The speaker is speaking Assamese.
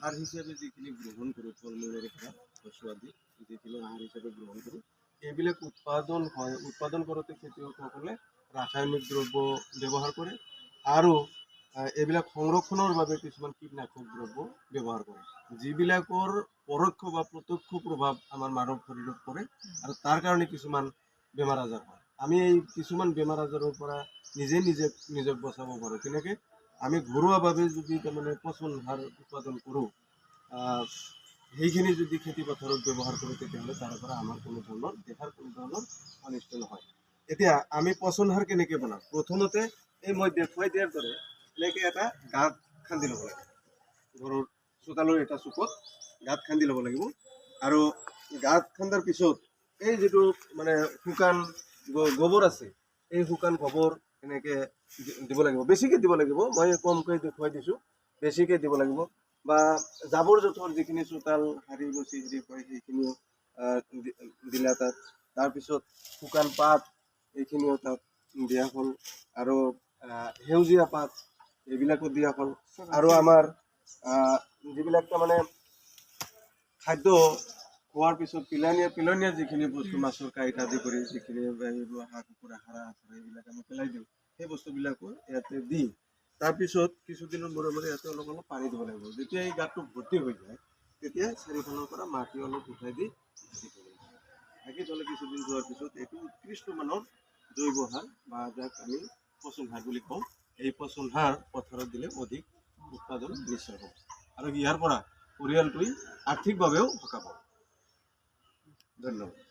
আহাৰ হিচাপে যিখিনি গ্ৰহণ কৰোঁ, ফল মূলৰ পৰা শস্য আদি যিখিনি আহাৰ হিচাপে গ্ৰহণ কৰোঁ, এইবিলাক উৎপাদন হয়। উৎপাদন কৰোঁতে খেতিয়কসকলে ৰাসায়নিক দ্ৰব্য ব্যৱহাৰ কৰে আৰু এইবিলাক সংৰক্ষণৰ বাবে কিছুমান কীটনাশক দ্ৰব্য ব্যৱহাৰ কৰে, যিবিলাকৰ পৰোক্ষ বা প্ৰত্যক্ষ প্ৰভাৱ আমাৰ মানৱ শৰীৰত পৰে আৰু তাৰ কাৰণে কিছুমান বেমাৰ আজাৰ হয়। আমি এই কিছুমান বেমাৰ আজাৰৰ পৰা নিজক বচাব পাৰোঁ। কেনেকৈ? আমি ঘৰুৱাভাৱে যদি তাৰমানে পচন সাৰ উৎপাদন কৰোঁ, সেইখিনি যদি খেতি পথাৰত ব্যৱহাৰ কৰোঁ, তেতিয়াহ'লে তাৰ পৰা আমাৰ দেহাৰ কোনো ধৰণৰ অনিষ্ট নহয়। এতিয়া আমি পচন সাৰ কেনেকৈ বনাম? প্ৰথমতে এই মই দেখুৱাই দিয়াৰ দৰে এনেকৈ এটা গাঁত খান্দি ল'ব লাগে। ঘৰৰ চোতালৰ এটা চুকত গাঁত খান্দি ল'ব লাগিব আৰু গাঁত খান্দাৰ পিছত এই যিটো মানে শুকান গোবৰ আছে, এই শুকান গোবৰ এনেকৈ দিব লাগিব। বেছিকৈ দিব লাগিব, মই কমকৈ দেখুৱাই দিছোঁ। বেছিকৈ দিব লাগিব বা জাবৰ জোঁথৰ যিখিনি চোতাল সাৰি মচি হয় সেইখিনিও দিলা তাত। তাৰপিছত শুকান পাত এইখিনিও তাত দিয়া হ'ল আৰু সেউজীয়া পাত এইবিলাকো দিয়া হ'ল আৰু আমাৰ যিবিলাক তাৰমানে খাদ্য খোৱাৰ পিছত পেলনীয়া যিখিনি বস্তু, মাছৰ কাঁইট আদি কৰি যিখিনি হাঁহ কুকুৰা হাৰা এইবিলাক আমি পেলাই দিওঁ, সেই বস্তুবিলাকো ইয়াতে দি তাৰপিছত কিছুদিনৰ মূৰে মূৰে ইয়াতে অলপ অলপ পানী দিব লাগিব। যেতিয়া এই গাঁতটো ভৰ্তি হৈ যায়, তেতিয়া চাৰিওফালৰ পৰা মাটি অলপ উঠাই দি ঢাকি থ'লে কিছুদিন যোৱাৰ পিছত এইটো উৎকৃষ্ট মানৰ জৈৱ সাৰ বা যাক আমি পচন সাৰ বুলি কওঁ, এই পচন সাৰ পথাৰত দিলে অধিক উৎপাদন নিশ্চয় হ'ব আৰু ইয়াৰ পৰা পৰিয়ালটোৱে আৰ্থিকভাৱেও সকাহ পাব। ধন্যবাদ।